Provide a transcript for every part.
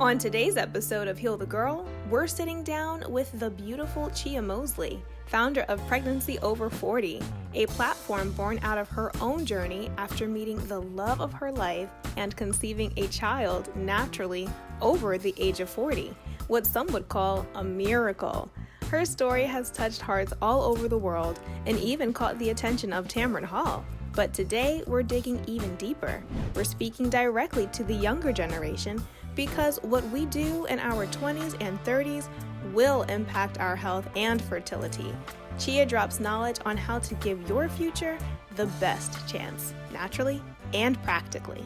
On today's episode of Heal the Girl, we're sitting down with the beautiful Ch-a Mosley, founder of Pregnancy Over 40, a platform born out of her own journey after meeting the love of her life and conceiving a child naturally over the age of 40, what some would call a miracle. Her story has touched hearts all over the world and even caught the attention of Tamron Hall. But today, we're digging even deeper. We're speaking directly to the younger generation because what we do in our 20s and 30s will impact our health and fertility. Ch-a drops knowledge on how to give your future the best chance, naturally and practically.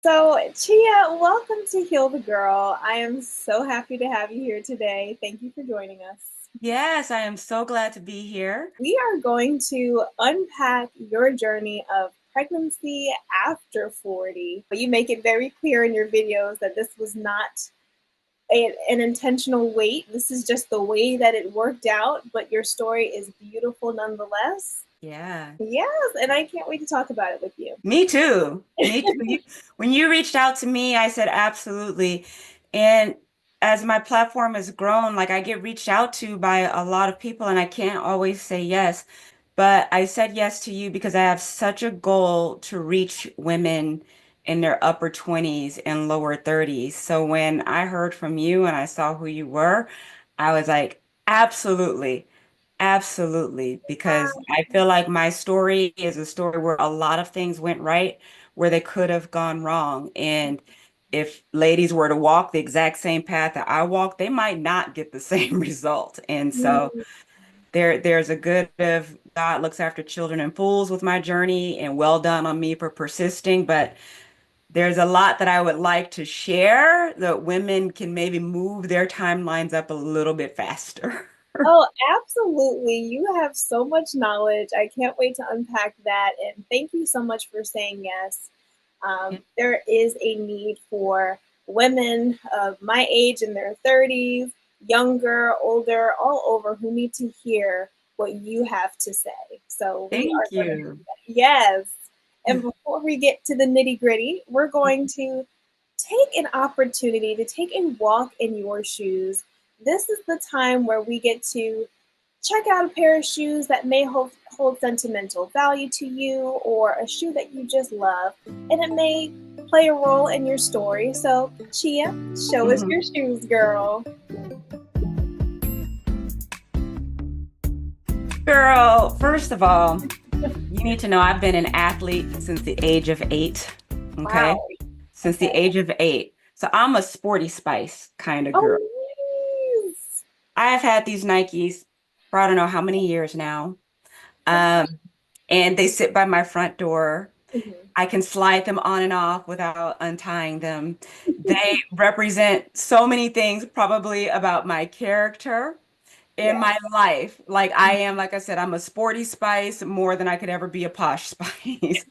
So, Ch-a, welcome to Heal the Girl. I am so happy to have you here today. Thank you for joining us. Yes, I am so glad to be here. We are going to unpack your journey of pregnancy after 40. You make it very clear in your videos that this was not an intentional wait. This is just the way that it worked out, but your story is beautiful nonetheless. Yeah. Yes, and I can't wait to talk about it with you. Me too. Me too. When you reached out to me, I said absolutely. And as my platform has grown, like I get reached out to by a lot of people and I can't always say yes. But I said yes to you because I have such a goal to reach women in their upper 20s and lower 30s. So when I heard from you and I saw who you were, I was like, absolutely. Absolutely, because I feel like my story is a story where a lot of things went right where they could have gone wrong. And if ladies were to walk the exact same path that I walked, they might not get the same result. And so there's a good of God looks after children and fools with my journey, and well done on me for persisting. But there's a lot that I would like to share that women can maybe move their timelines up a little bit faster. Oh, absolutely. You have so much knowledge. I can't wait to unpack that. And thank you so much for saying yes. There is a need for women of my age in their 30s, younger, older, all over, who need to hear what you have to say. So we Thank are going to do you. that. Yes. And before we get to the nitty gritty, we're going to take an opportunity to take a walk in your shoes. This is the time where we get to check out a pair of shoes that may hold sentimental value to you, or a shoe that you just love, and it may play a role in your story. So, Ch-a, show us your shoes, girl. Girl, first of all, you need to know I've been an athlete since the age of 8. Okay. Wow. Since the age of 8. So I'm a sporty spice kind of girl. Oh, nice. I've had these Nikes for I don't know how many years now. Um, and they sit by my front door. I can slide them on and off without untying them. They represent so many things, probably about my character in my life. Like I am, like I said, I'm a sporty spice more than I could ever be a posh spice.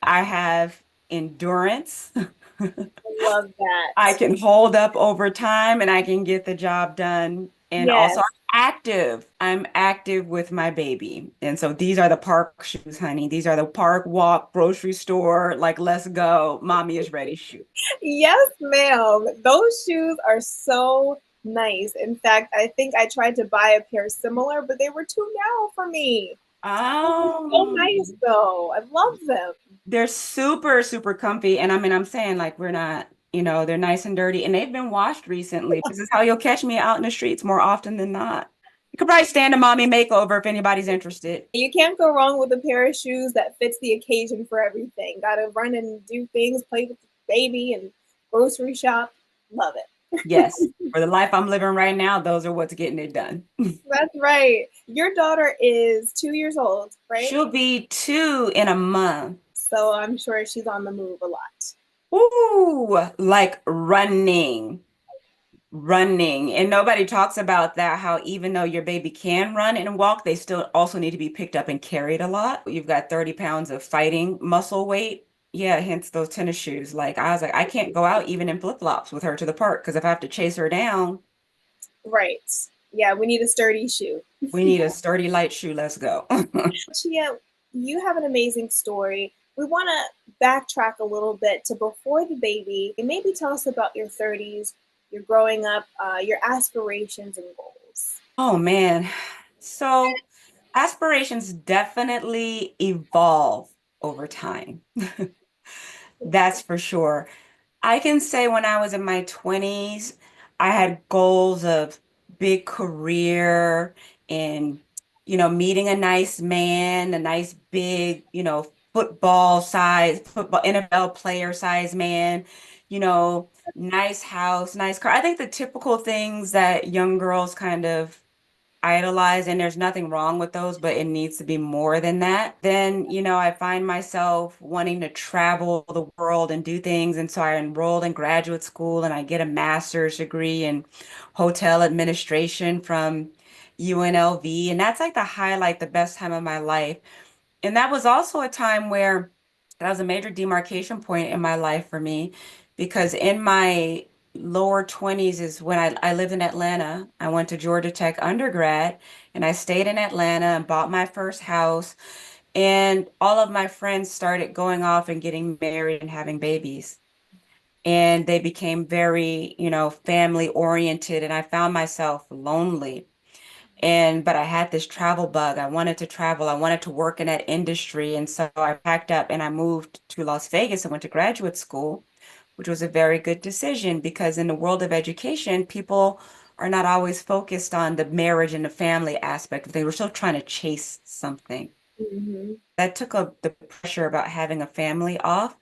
I have endurance. Love I that. can hold up over time and I can get the job done. And also Yes. I'm active. I'm active with my baby. And so these are the park shoes, honey. These are the park walk, grocery store, like let's go. Mommy is ready shoes. Yes, ma'am. Those shoes are so nice. In fact, I think I tried to buy a pair similar, but they were too narrow for me. So Oh, nice though. I love them. they're super, super comfy. And I mean, I'm saying like we're not, they're nice and dirty and they've been washed recently. This is how you'll catch me out in the streets more often than not. You could probably stand a mommy makeover if anybody's interested. You can't go wrong with a pair of shoes that fits the occasion for everything. Gotta run and do things, play with the baby and grocery shop. Love it. Yes, for the life I'm living right now, those are what's getting it done. That's right. Your daughter is 2 years old, right? She'll be 2 in a month. So I'm sure she's on the move a lot. Ooh, like running. And nobody talks about that, how even though your baby can run and walk, they still also need to be picked up and carried a lot. You've got 30 pounds of fighting muscle weight. Yeah, hence those tennis shoes. Like I was like, I can't go out even in flip-flops with her to the park because if I have to chase her down, Right. Yeah, we need a sturdy shoe. we need a sturdy light shoe. Let's go. Ch-a, you have an amazing story. We want to backtrack a little bit to before the baby and maybe tell us about your 30s, your growing up, your aspirations and goals. Oh man. So aspirations definitely evolve over time. That's for sure. I can say when I was in my 20s, I had goals of big career and, meeting a nice man, a nice big, football, NFL player size man, nice house, nice car. I think the typical things that young girls kind of idolize, and there's nothing wrong with those, but it needs to be more than that. Then, I find myself wanting to travel the world and do things. And so I enrolled in graduate school and I get a master's degree in hotel administration from UNLV. And that's like the highlight, the best time of my life. And that was also a time where that was a major demarcation point in my life for me because in my lower 20s is when I lived in Atlanta. I went to Georgia Tech undergrad and I stayed in Atlanta and bought my first house. And all of my friends started going off and getting married and having babies. And they became very, family oriented. And I found myself lonely. But I had this travel bug. I wanted to travel. I wanted to work in that industry. And so I packed up and I moved to Las Vegas and went to graduate school, which was a very good decision because in the world of education, people are not always focused on the marriage and the family aspect. They were still trying to chase something. Mm-hmm. That took the pressure about having a family off.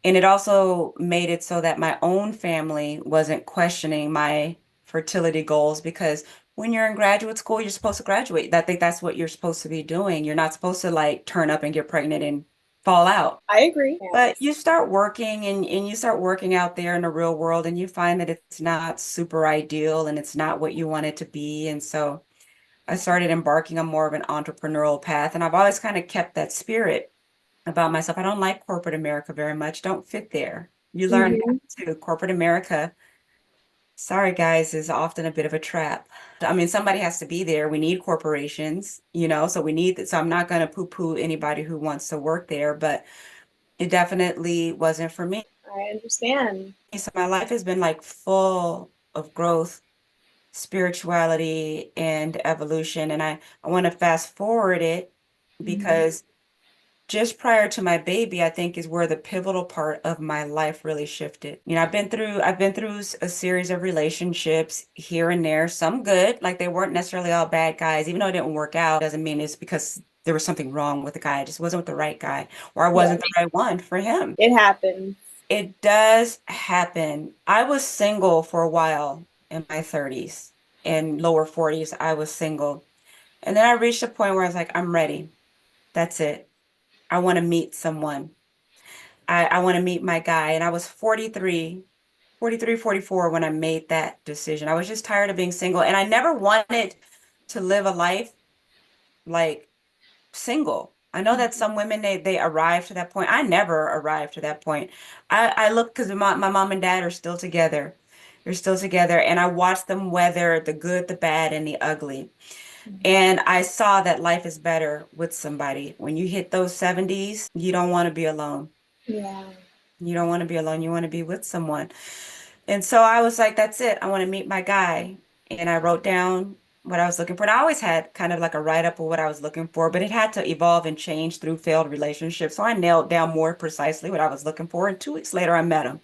And it also made it so that my own family wasn't questioning my fertility goals because when you're in graduate school, you're supposed to graduate. I think that's what you're supposed to be doing. You're not supposed to like turn up and get pregnant and fall out. I agree. But you start working and you start working out there in the real world and you find that it's not super ideal and it's not what you want it to be. And so I started embarking on more of an entrepreneurial path. And I've always kind of kept that spirit about myself. I don't like corporate America very much. Don't fit there. You learn that Mm-hmm. too. Corporate America, sorry guys, is often a bit of a trap. I mean, somebody has to be there. We need corporations, so we need so I'm not going to poo-poo anybody who wants to work there, but it definitely wasn't for me. I understand. So my life has been like full of growth, spirituality, and evolution. And I want to fast forward it Mm-hmm. because just prior to my baby, I think is where the pivotal part of my life really shifted. I've been through a series of relationships here and there, some good, like they weren't necessarily all bad guys. Even though it didn't work out, doesn't mean it's because there was something wrong with the guy. I just wasn't with the right guy, or I Yeah, wasn't the right one for him. it happens. It does happen. I was single for a while in my 30s and lower 40s. I was single. And then I reached a point where I was like, I'm ready. That's it. I want to meet someone. I want to meet my guy. And I was 43, 44 when I made that decision. I was just tired of being single. And I never wanted to live a life like single. I know that some women they arrive to that point. I never arrived to that point. I look because my mom and dad are still together. They're still together. And I watched them weather the good, the bad, and the ugly. And I saw that life is better with somebody. When you hit those 70s, you don't want to be alone. Yeah. You don't want to be alone. You want to be with someone. And so I was like, that's it. I want to meet my guy. And I wrote down what I was looking for. And I always had kind of like a write-up of what I was looking for, but it had to evolve and change through failed relationships. So I nailed down more precisely what I was looking for. And 2 weeks later, I met him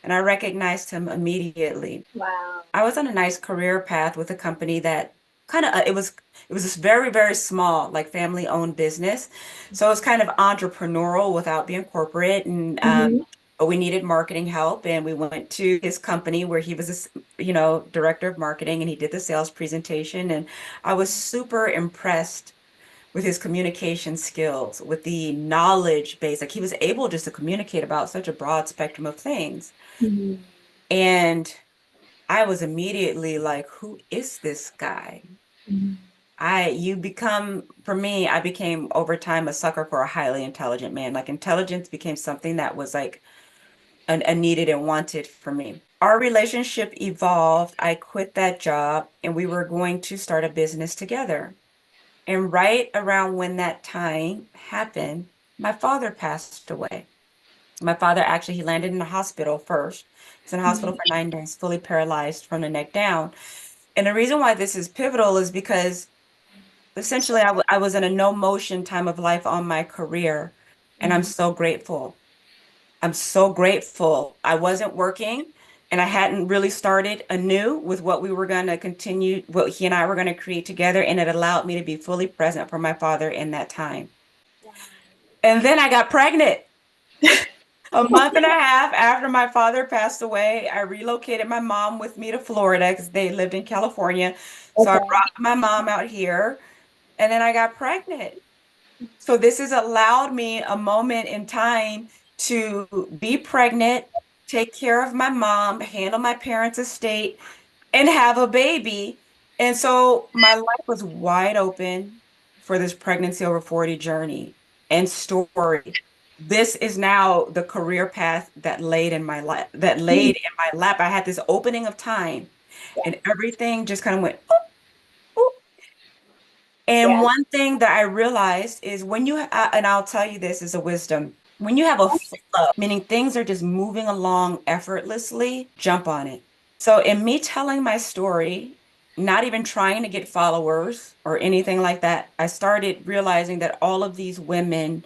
and I recognized him immediately. Wow. I was on a nice career path with a company that kind of it was this very, very small, like family owned business. So it was kind of entrepreneurial without being corporate. And Mm-hmm. but we needed marketing help, and we went to his company where he was director of marketing, and he did the sales presentation. And I was super impressed with his communication skills, with the knowledge base. Like he was able just to communicate about such a broad spectrum of things. Mm-hmm. And I was immediately like, who is this guy? Mm-hmm. For me, I became over time a sucker for a highly intelligent man. Like intelligence became something that was like a needed and wanted for me. Our relationship evolved. I quit that job and we were going to start a business together. And right around when that time happened, my father passed away. My father actually, he landed in the hospital first. He's in the hospital for 9 days, fully paralyzed from the neck down. And the reason why this is pivotal is because essentially I was in a no motion time of life on my career. And I'm Mhm. so grateful. I'm so grateful. I wasn't working and I hadn't really started anew with what we were going to continue, what he and I were going to create together. And it allowed me to be fully present for my father in that time. And then I got pregnant. A month and a half after my father passed away, I relocated my mom with me to Florida because they lived in California. So I Okay. brought my mom out here and then I got pregnant. So this has allowed me a moment in time to be pregnant, take care of my mom, handle my parents' estate, and have a baby. And so my life was wide open for this pregnancy over 40 journey and story. This is now the career path that laid in my lap, that laid in my lap. I had this opening of time and everything just kind of went, "Oop, oop." And Yeah. one thing that I realized is when you, and I'll tell you this is a wisdom, when you have a flow, meaning things are just moving along effortlessly, jump on it. So, in me telling my story, not even trying to get followers or anything like that, I started realizing that all of these women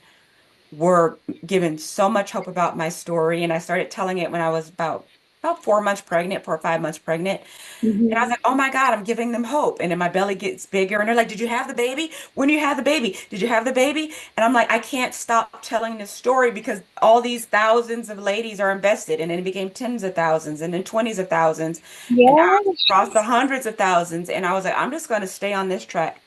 were given so much hope about my story. And I started telling it when I was about 4 months pregnant, 4 or 5 months pregnant. And I was Mhm. like, oh my God, I'm giving them hope. And then my belly gets bigger. And they're like, did you have the baby? When you have the baby? Did you have the baby? And I'm like, I can't stop telling this story because all these thousands of ladies are invested. And then it became tens of thousands and then 20s of thousands. And now I've crossed the Yes. hundreds of thousands. And I was like, I'm just going to stay on this track.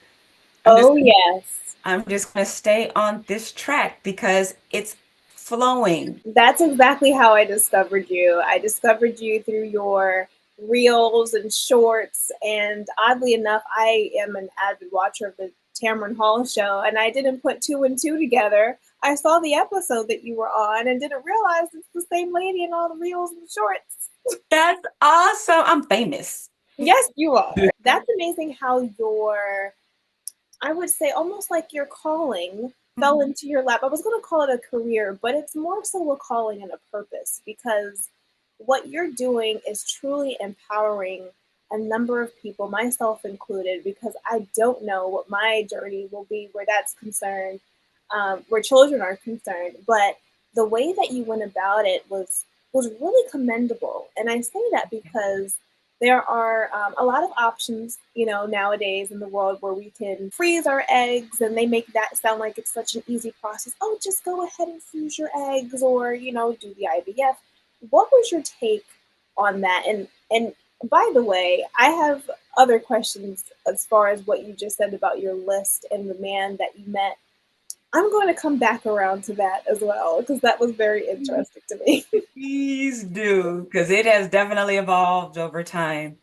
I'm just, Oh, yes. I'm just going to stay on this track because it's flowing. That's exactly how I discovered you. I discovered you through your reels and shorts, and oddly enough, I am an avid watcher of the Tamron Hall show, and I didn't put two and two together. I saw the episode that you were on and didn't realize it's the same lady in all the reels and shorts. That's awesome. I'm famous. Yes, you are. That's amazing how your, I would say, almost like your calling fell into your lap. I was going to call it a career, but it's more so a calling and a purpose because what you're doing is truly empowering a number of people, myself included, because I don't know what my journey will be where that's concerned, where children are concerned. But the way that you went about it was really commendable, and I say that because there are a lot of options, nowadays in the world where we can freeze our eggs, and they make that sound like it's such an easy process. Oh, just go ahead and freeze your eggs, or do the IVF. What was your take on that? And by the way, I have other questions as far as what you just said about your list and the man that you met. I'm going to come back around to that as well because that was very interesting to me. Please do, because it has definitely evolved over time.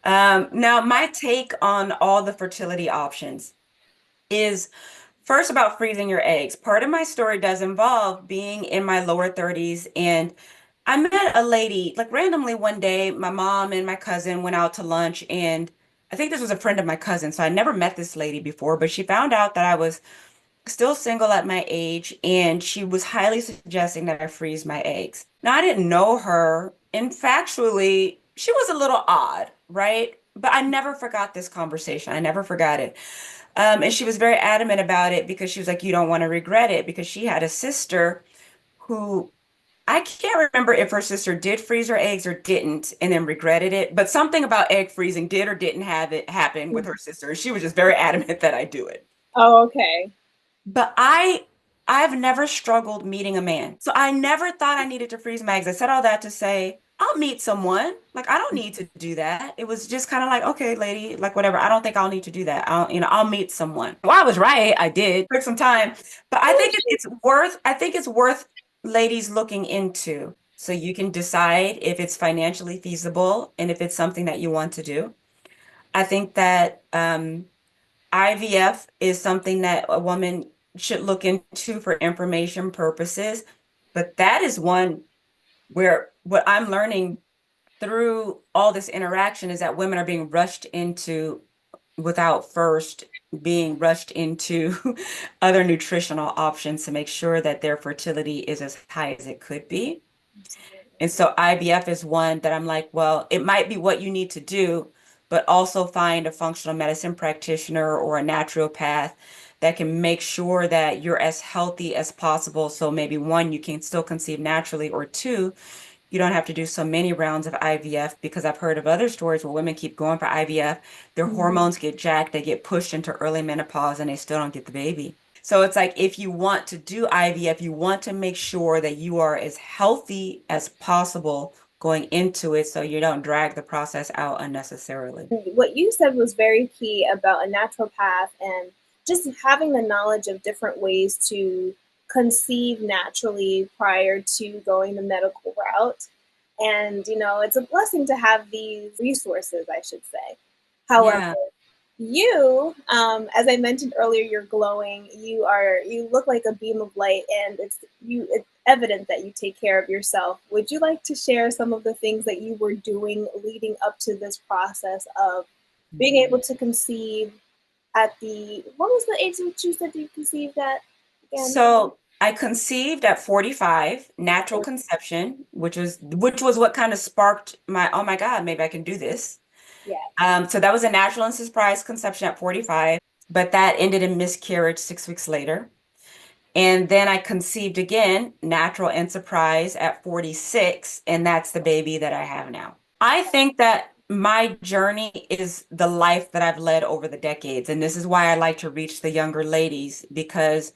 Now, my take on all the fertility options is first about freezing your eggs. Part of my story does involve being in my lower 30s, and I met a lady, like randomly one day, my mom and my cousin went out to lunch, and I think this was a friend of my cousin, so I never met this lady before, but she found out that I was still single at my age, and she was highly suggesting that I freeze my eggs. Now, I didn't know her, and factually, she was a little odd, right? But I never forgot this conversation. I never forgot it. And she was very adamant about it because she was like, you don't want to regret it because she had a sister who I can't remember if her sister did freeze her eggs or didn't and then regretted it, but something about egg freezing did or didn't have it happen with her sister. She was just very adamant that I do it. Oh, okay. But I've never struggled meeting a man. So I never thought I needed to freeze my eggs. I said all that to say I'll meet someone. Like I don't need to do that. It was just kind of like, okay, lady, like whatever. I don't think I'll need to do that. I'll meet someone. Well, I was right. I did. Took some time. But I think it's worth ladies looking into so you can decide if it's financially feasible and if it's something that you want to do. I think that IVF is something that a woman should look into for information purposes, but that is one where what I'm learning through all this interaction is that women are being rushed into without first being rushed into other nutritional options to make sure that their fertility is as high as it could be. And so IVF is one that I'm like, well, it might be what you need to do, but also find a functional medicine practitioner or a naturopath that can make sure that you're as healthy as possible. So maybe one, you can still conceive naturally, or two, you don't have to do so many rounds of IVF because I've heard of other stories where women keep going for IVF, their Mhm. hormones get jacked, they get pushed into early menopause, and they still don't get the baby. So it's like if you want to do IVF, you want to make sure that you are as healthy as possible going into it so you don't drag the process out unnecessarily. What you said was very key about a naturopath and just having the knowledge of different ways to conceive naturally prior to going the medical route. And, it's a blessing to have these resources, I should say. However, Yeah. you, as I mentioned earlier, you're glowing. You look like a beam of light, and it's evident that you take care of yourself. Would you like to share some of the things that you were doing leading up to this process of being able to conceive at the what was the age that you said you conceived at again? So I conceived at 45, natural conception, which was what kind of sparked my, oh my God, maybe I can do this. Yeah. So that was a natural and surprise conception at 45, but that ended in miscarriage 6 weeks later. And then I conceived again, natural and surprise at 46, and that's the baby that I have now. I think that my journey is the life that I've led over the decades. And this is why I like to reach the younger ladies, because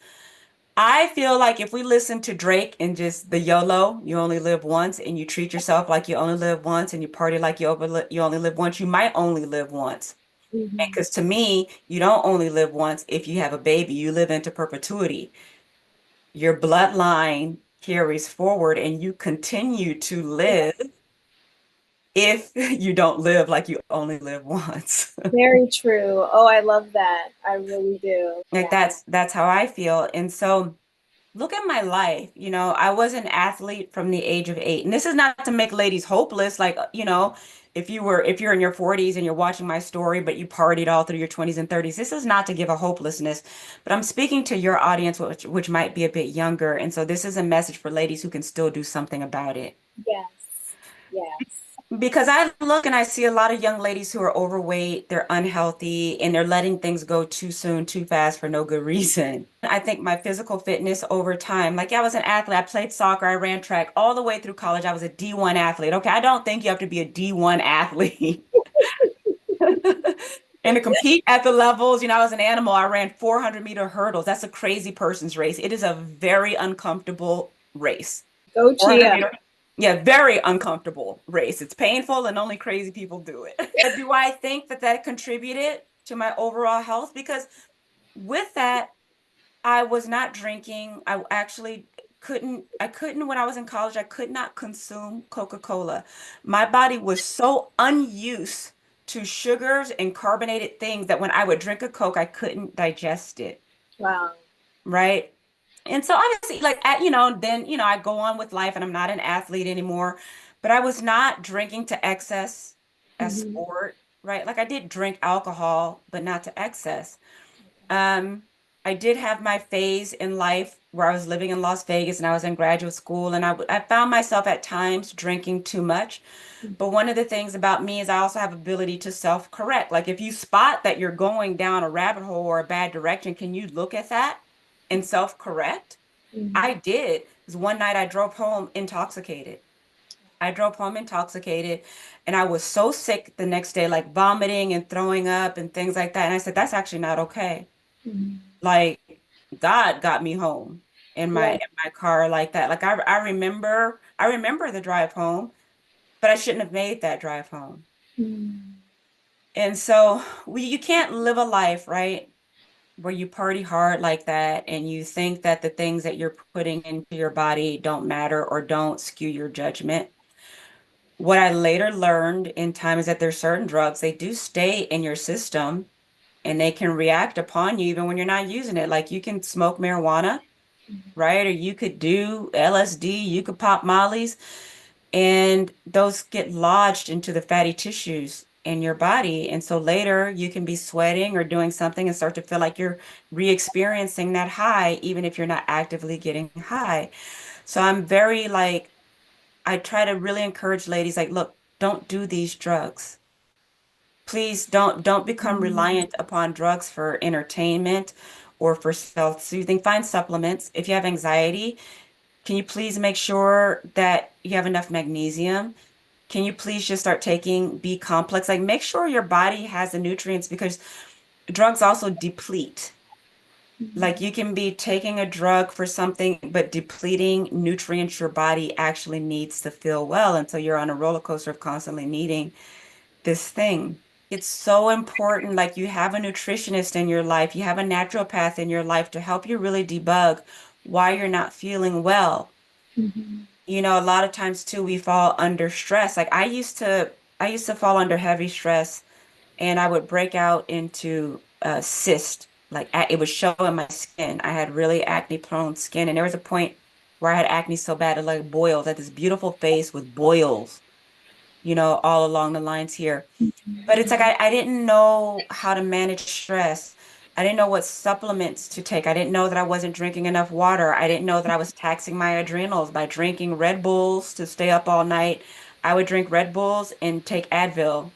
I feel like if we listen to Drake and just the YOLO, you only live once, and you treat yourself like you only live once, and you party like you only live once, you might only live once. Hmm. Because to me, you don't only live once if you have a baby, you live into perpetuity. Your bloodline carries forward and you continue to Yeah. live if you don't live like you only live once. Very true. Oh, I love that. I really do. Like Yeah. that's how I feel. And so look at my life. I was an athlete from the age of 8. And this is not to make ladies hopeless. Like, if you're in your 40s and you're watching my story, but you partied all through your 20s and 30s, this is not to give a hopelessness, but I'm speaking to your audience, which might be a bit younger. And so this is a message for ladies who can still do something about it. Yes. Yes. Because I look and I see a lot of young ladies who are overweight, they're unhealthy, and they're letting things go too soon, too fast for no good reason. I think my physical fitness over time, like I was an athlete, I played soccer, I ran track all the way through college. I was a D1 athlete. Okay, I don't think you have to be a D1 athlete. And to compete at the levels, I was an animal. I ran 400-meter hurdles. That's a crazy person's race. It is a very uncomfortable race. Go 400 Chia. meter. Yeah, very uncomfortable race. It's painful and only crazy people do it. But do I think that that contributed to my overall health? Because with that, I was not drinking. I actually I couldn't when I was in college, I could not consume Coca-Cola. My body was so unused to sugars and carbonated things that when I would drink a Coke, I couldn't digest it, Wow. right? And so obviously, like, then, I go on with life and I'm not an athlete anymore, but I was not drinking to excess as Hmm. sport, right? Like I did drink alcohol, but not to excess. Um, I did have my phase in life where I was living in Las Vegas and I was in graduate school and I found myself at times drinking too much. But one of the things about me is I also have ability to self-correct. Like if you spot that you're going down a rabbit hole or a bad direction, can you look at that and self-correct? Hmm. I did. Because one night I drove home intoxicated. I drove home intoxicated and I was so sick the next day, like vomiting and throwing up and things like that. And I said, that's actually not okay. Hmm. Like God got me home in my Yeah. in my car like that. Like I remember the drive home, but I shouldn't have made that drive home. Hmm. And so you can't live a life, right, where you party hard like that and you think that the things that you're putting into your body don't matter or don't skew your judgment. What I later learned in time is that there's certain drugs, they do stay in your system and they can react upon you even when you're not using it. Like you can smoke marijuana, right? Or you could do LSD, you could pop mollies, and those get lodged into the fatty tissues. in your body. And so later you can be sweating or doing something and start to feel like you're re-experiencing that high, even if you're not actively getting high. So I'm very like, I try to really encourage ladies like, look, don't do these drugs. Please don't become reliant upon drugs for entertainment or for self-soothing. Find supplements. If you have anxiety, can you please make sure that you have enough magnesium? Can you please just start taking B complex? Like make sure your body has the nutrients because drugs also deplete. Like you can be taking a drug for something, but depleting nutrients your body actually needs to feel well. And so you're on a roller coaster of constantly needing this thing. It's so important. Like you have a nutritionist in your life, you have a naturopath in your life to help you really debug why you're not feeling well. Mhm. You know, a lot of times too, we fall under stress. Like I used to fall under heavy stress and I would break out into a cyst. Like it would show in my skin. I had really acne prone skin. And there was a point where I had acne so bad it like boils. I had this beautiful face with boils, all along the lines here. But it's like I didn't know how to manage stress. I didn't know what supplements to take. I didn't know that I wasn't drinking enough water. I didn't know that I was taxing my adrenals by drinking Red Bulls to stay up all night. I would drink Red Bulls and take Advil.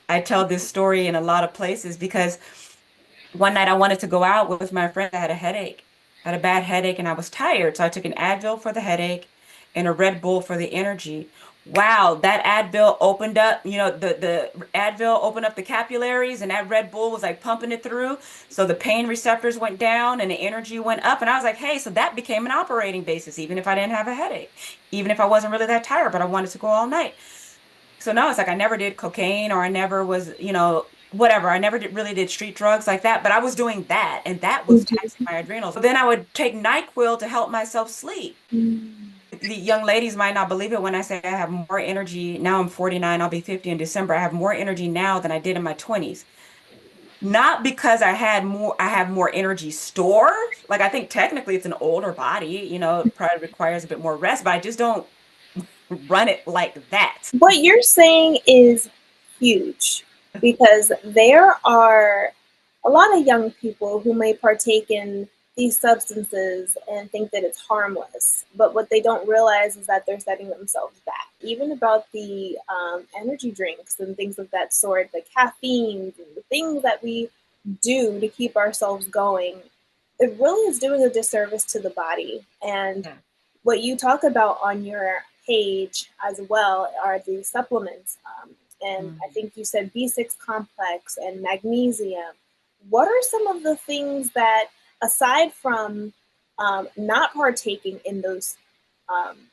I tell this story in a lot of places because one night I wanted to go out with my friend. I had a headache. I had a bad headache and I was tired. So I took an Advil for the headache and a Red Bull for the energy. Wow, that Advil opened up, the Advil opened up the capillaries and that Red Bull was like pumping it through. So the pain receptors went down and the energy went up. And I was like, hey, so that became an operating basis, even if I didn't have a headache, even if I wasn't really that tired, but I wanted to go all night. So no, it's like I never did cocaine or I never was, whatever. I never really did street drugs like that, but I was doing that and that was taxing my adrenals. So then I would take NyQuil to help myself sleep. Mhm. The young ladies might not believe it when I say I have more energy. Now I'm 49, I'll be 50 in December. I have more energy now than I did in my 20s. Not because I have more energy stored. Like I think technically it's an older body, it probably requires a bit more rest, but I just don't run it like that. What you're saying is huge because there are a lot of young people who may partake in these substances and think that it's harmless. But what they don't realize is that they're setting themselves back. Even about the energy drinks and things of that sort, the caffeine, the things that we do to keep ourselves going, it really is doing a disservice to the body. And Yeah. what you talk about on your page as well are the supplements. And I Mhm. think you said B6 complex and magnesium. What are some of the things that, aside from not partaking in those, um,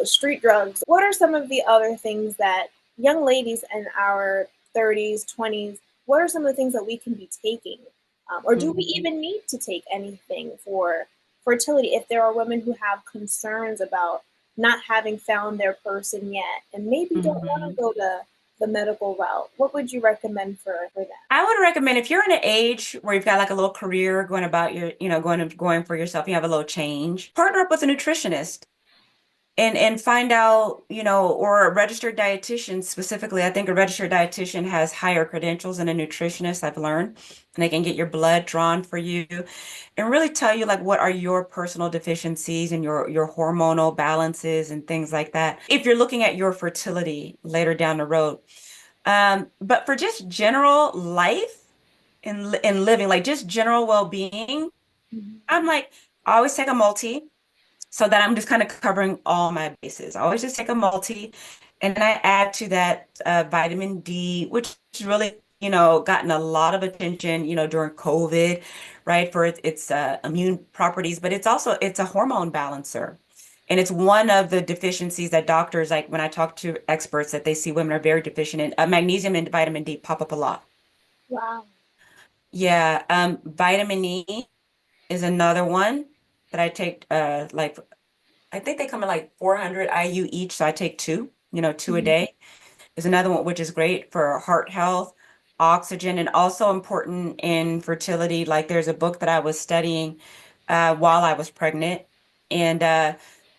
street drugs, what are some of the other things that young ladies in our 30s, 20s, what are some of the things that we can be taking? Or do we Mhm. even need to take anything for fertility if there are women who have concerns about not having found their person yet and maybe don't want to Mhm. go to the medical route? What would you recommend for them? I would recommend if you're in an age where you've got like a little career going about your, going for yourself, you have a little change, partner up with a nutritionist and find out, or a registered dietitian specifically. I think a registered dietitian has higher credentials than a nutritionist, I've learned, and they can get your blood drawn for you and really tell you like what are your personal deficiencies and your hormonal balances and things like that. If you're looking at your fertility later down the road. But for just general life and living, like just general well-being, Mhm. I'm like, I always take a multi so that I'm just kind of covering all my bases. I always just take a multi and then I add to that vitamin D, which has really, gotten a lot of attention, during COVID, right, for its immune properties, but it's a hormone balancer. And it's one of the deficiencies that doctors, like when I talk to experts, that they see women are very deficient in. Magnesium and vitamin D pop up a lot. Wow. Yeah, vitamin E is another one that I take like I think they come in like 400 IU each, so I take two, two a Mhm. day. Is another one which is great for heart health, oxygen, and also important in fertility. Like there's a book that I was studying while I was pregnant, and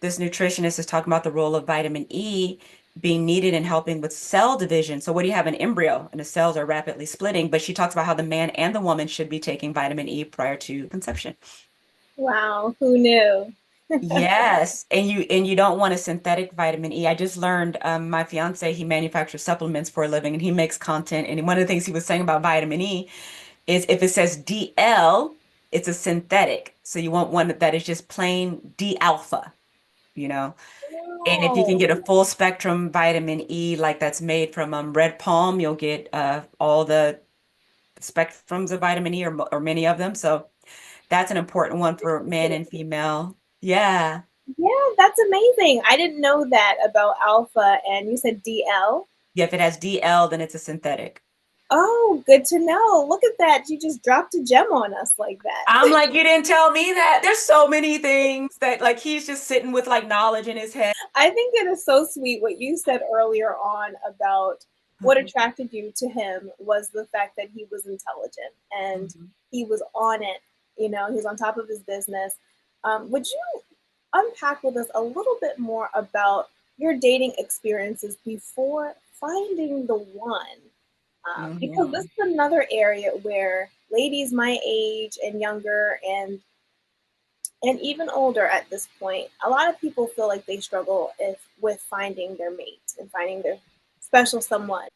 this nutritionist is talking about the role of vitamin E being needed in helping with cell division. So what do you have? An embryo, and the cells are rapidly splitting, but she talks about how the man and the woman should be taking vitamin E prior to conception. Wow, who knew? Yes, and you don't want a synthetic vitamin E. I just learned my fiance, he manufactures supplements for a living and he makes content. And one of the things he was saying about vitamin E is if it says DL, it's a synthetic. So you want one that is just plain D alpha, you know. And if you can Oh, get a full spectrum vitamin E like that's made from red palm, you'll get all the spectrums of vitamin E or many of them. So that's an important one for man and female. Yeah. yeah, that's amazing. I didn't know that about alpha, and you said DL. Yeah, if it has DL, then it's a synthetic. Oh, good to know. Look at that. You just dropped a gem on us like I'm that. like, you didn't tell me that. There's so many things that like he's just sitting with like knowledge in his head. I think it is so sweet what you said earlier on about what Mhm, attracted you to him was the fact that he was intelligent and mhm. he was on it. You know, he was on top of his business. Would you unpack with us a little bit more about your dating experiences before finding the one? Because this Mhm. is another area where ladies my age and younger and even older at this point, a lot of people feel like they struggle with finding their mate and finding their special someone.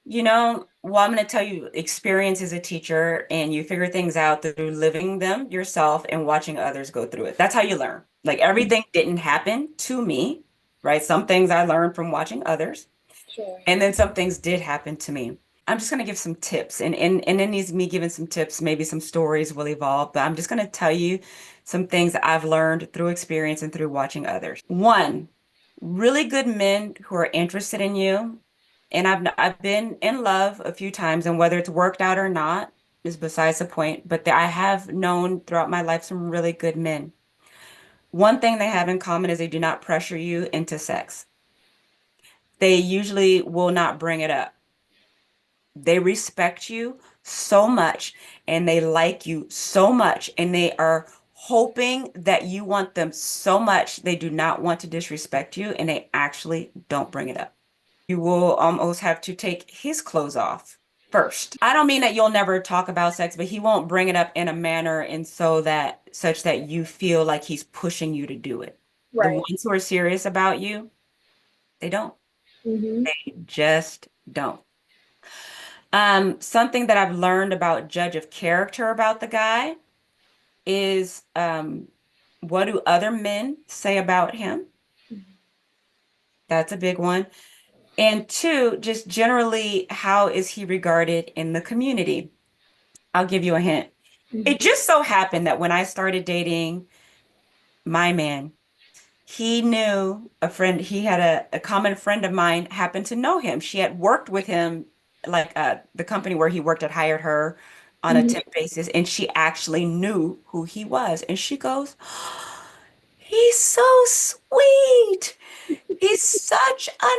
Well, I'm going to tell you, experience is a teacher, and you figure things out through living them yourself and watching others go through it. That's how you learn. Like everything didn't happen to me, right? Some things I learned from watching others, Sure. and then some things did happen to me. I'm just going to give some tips, and in these me giving some tips, maybe some stories will evolve, but I'm just going to tell you some things that I've learned through experience and through watching others. One, really good men who are interested in you, and I've been in love a few times, and whether it's worked out or not is besides the point, but I have known throughout my life some really good men. One thing they have in common is they do not pressure you into sex. They usually will not bring it up. They respect you so much and they like you so much and they are hoping that you want them so much. They do not want to disrespect you and they actually don't bring it up. You will almost have to take his clothes off first. I don't mean that you'll never talk about sex, but he won't bring it up in a manner and so that such that you feel like he's pushing you to do it. The Right. ones who are serious about you, they don't. Mm-hmm. They just don't. Something that I've learned about judge of character about the guy is what do other men say about him? That's a big one. And two, just generally, how is he regarded in the community? I'll give you a hint. It Mm-hmm. just so happened that when I started dating my man, he knew a friend, he had a common friend of mine happened to know him. She had worked with him, like the company where he worked had hired her on a Mm-hmm. temp basis, and she actually knew who he was. And she goes, he's so sweet. He's such a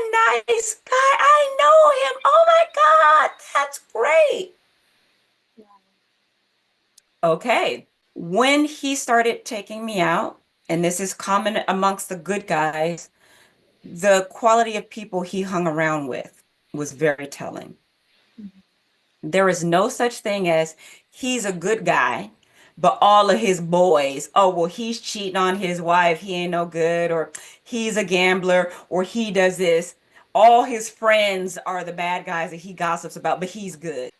nice guy. I know him. Oh my God, that's great. Okay. When he started taking me out, and this is common amongst the good guys, the quality of people he hung around with was very telling. There is no such thing as he's a good guy, but all of his boys, oh, well, he's cheating on his wife, he ain't no good, or he's a gambler, or he does this. All his friends are the bad guys that he gossips about, but he's good.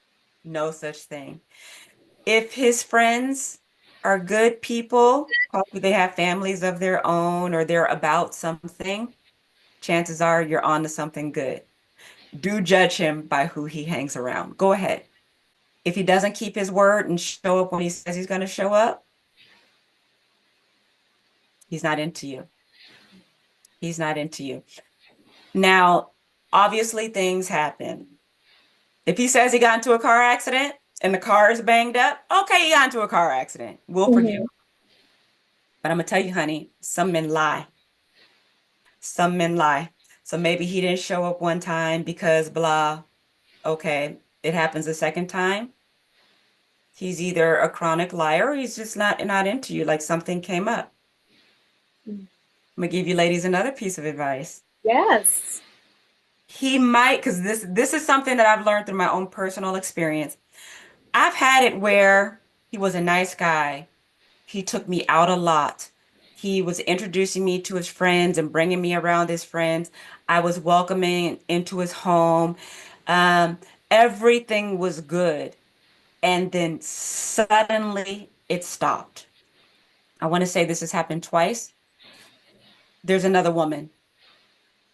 No such thing. If his friends are good people, hopefully they have families of their own or they're about something, chances are you're on to something good. Do judge him by who he hangs around. Go ahead. If he doesn't keep his word and show up when he says he's going to show up, he's not into you. He's not into you. Now, obviously, things happen. If he says he got into a car accident and the car is banged up, okay, he got into a car accident. We'll forgive. Mm-hmm. But I'm going to tell you, honey, some men lie. Some men lie. So maybe he didn't show up one time because blah. Okay, it happens a second time. He's either a chronic liar or he's just not into you, like something came up. I'm gonna give you ladies another piece of advice. Yes. He might, because this is something that I've learned through my own personal experience. I've had it where he was a nice guy. He took me out a lot. He was introducing me to his friends and bringing me around his friends. I was welcoming into his home. Um, Everything was good. And then suddenly it stopped. I want to say this has happened twice. There's another woman.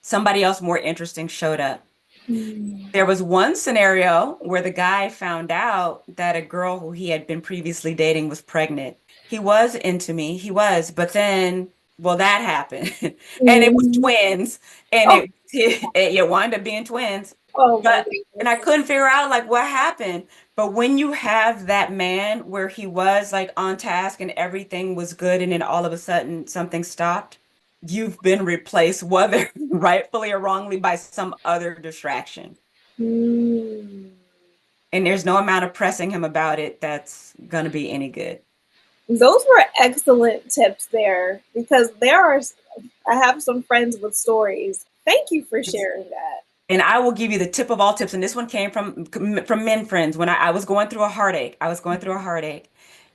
Somebody else more interesting showed up. Mm. There was one scenario where the guy found out that a girl who he had been previously dating was pregnant. He was into me, he was, but then, well, that happened. And it was Mm. twins, and Oh, it wound up being twins. oh my And I goodness. couldn't figure out like what happened. But when you have that man where he was like on task and everything was good, and then all of a sudden something stopped, you've been replaced, whether rightfully or wrongly, by some other distraction. Mm. And there's no amount of pressing him about it that's going to be any good. Those were excellent tips there because I have some friends with stories. Thank you for It's, sharing that. and I will give you the tip of all tips. And this one came from men friends. When I was going through a heartache,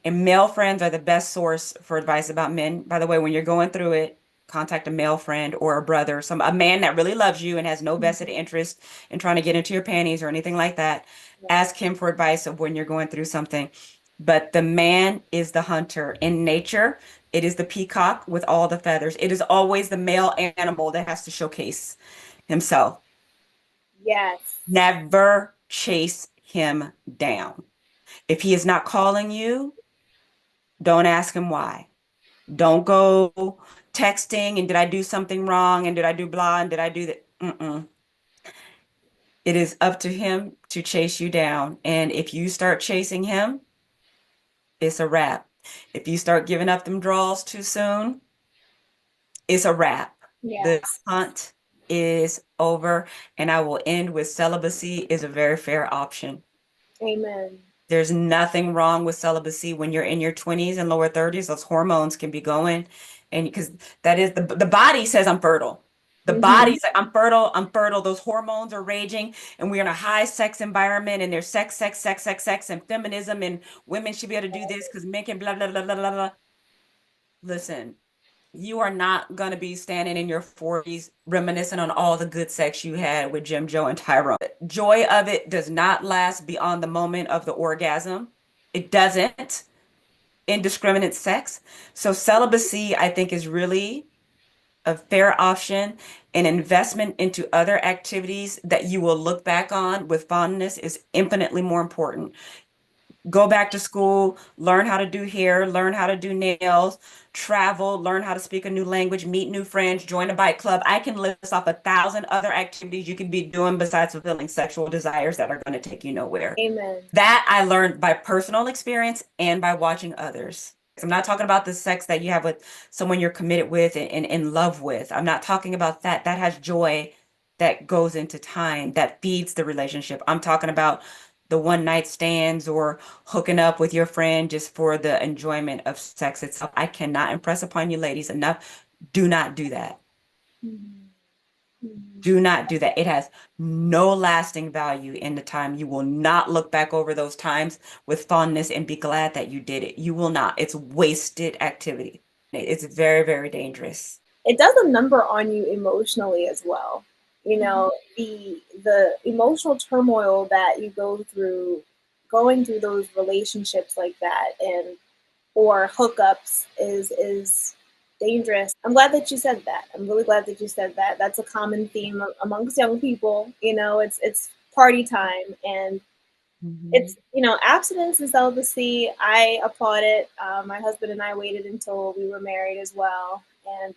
and male friends are the best source for advice about men. By the way, when you're going through it, contact a male friend or a brother, a man that really loves you and has no vested interest in trying to get into your panties or anything like that. Ask him for advice of when you're going through something. But the man is the hunter. In nature, it is the peacock with all the feathers. It is always the male animal that has to showcase himself. Yes. Never chase him down. If he is not calling you, don't ask him why. Don't go texting and did I do something wrong and did I do blah and did I do that? Mm-mm. It is up to him to chase you down. And if you start chasing him, it's a wrap. If you start giving up them draws too soon, it's a wrap. The Yes. hunt is over. And I will end with celibacy is a very fair option. Amen. There's nothing wrong with celibacy when you're in your 20s and lower 30s. Those hormones can be going. And because that is the body says I'm fertile. The Hmm. body's like, I'm fertile, I'm fertile. Those hormones are raging, and we're in a high sex environment, and there's sex, sex, sex, sex, sex, and feminism, and women should be able to do this because men can blah, blah, blah, blah, blah, blah. Listen, you are not going to be standing in your 40s reminiscing on all the good sex you had with Jim, Joe, and Tyrone. Joy of it does not last beyond the moment of the orgasm. It doesn't. Indiscriminate sex. So celibacy, I think, is really a fair option. An investment into other activities that you will look back on with fondness is infinitely more important. Go back to school, learn how to do hair, learn how to do nails, travel, learn how to speak a new language, meet new friends, join a bike club. I can list off 1,000 other activities you can be doing besides fulfilling sexual desires that are going to take you nowhere. Amen. That I learned by personal experience and by watching others. I'm not talking about the sex that you have with someone you're committed with and in love with. I'm not talking about that. That has joy that goes into time, that feeds the relationship. I'm talking about the one night stands or hooking up with your friend just for the enjoyment of sex itself. I cannot impress upon you ladies enough. Do not do that. Mhm. Mhm. Do not do that. It has no lasting value in the time. You will not look back over those times with fondness and be glad that you did it. You will not. It's wasted activity. It's very, very dangerous. It does a number on you emotionally as well. You know, the emotional turmoil that you go through going through those relationships like that and or hookups is dangerous. I'm glad that you said that. I'm really glad that you said that. That's a common theme amongst young people. You know, it's party time and Mhm. it's abstinence and celibacy. I applaud it. My husband and I waited until we were married as well, and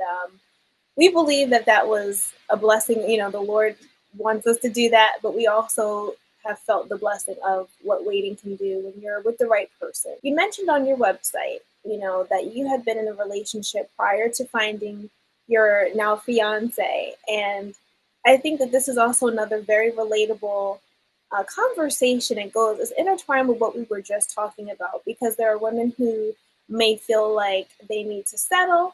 we believe that that was a blessing. You know, the Lord wants us to do that, but we also have felt the blessing of what waiting can do when you're with the right person. You mentioned on your website, that you had been in a relationship prior to finding your now fiance, and I think that this is also another very relatable conversation. It goes is intertwined with what we were just talking about because there are women who may feel like they need to settle,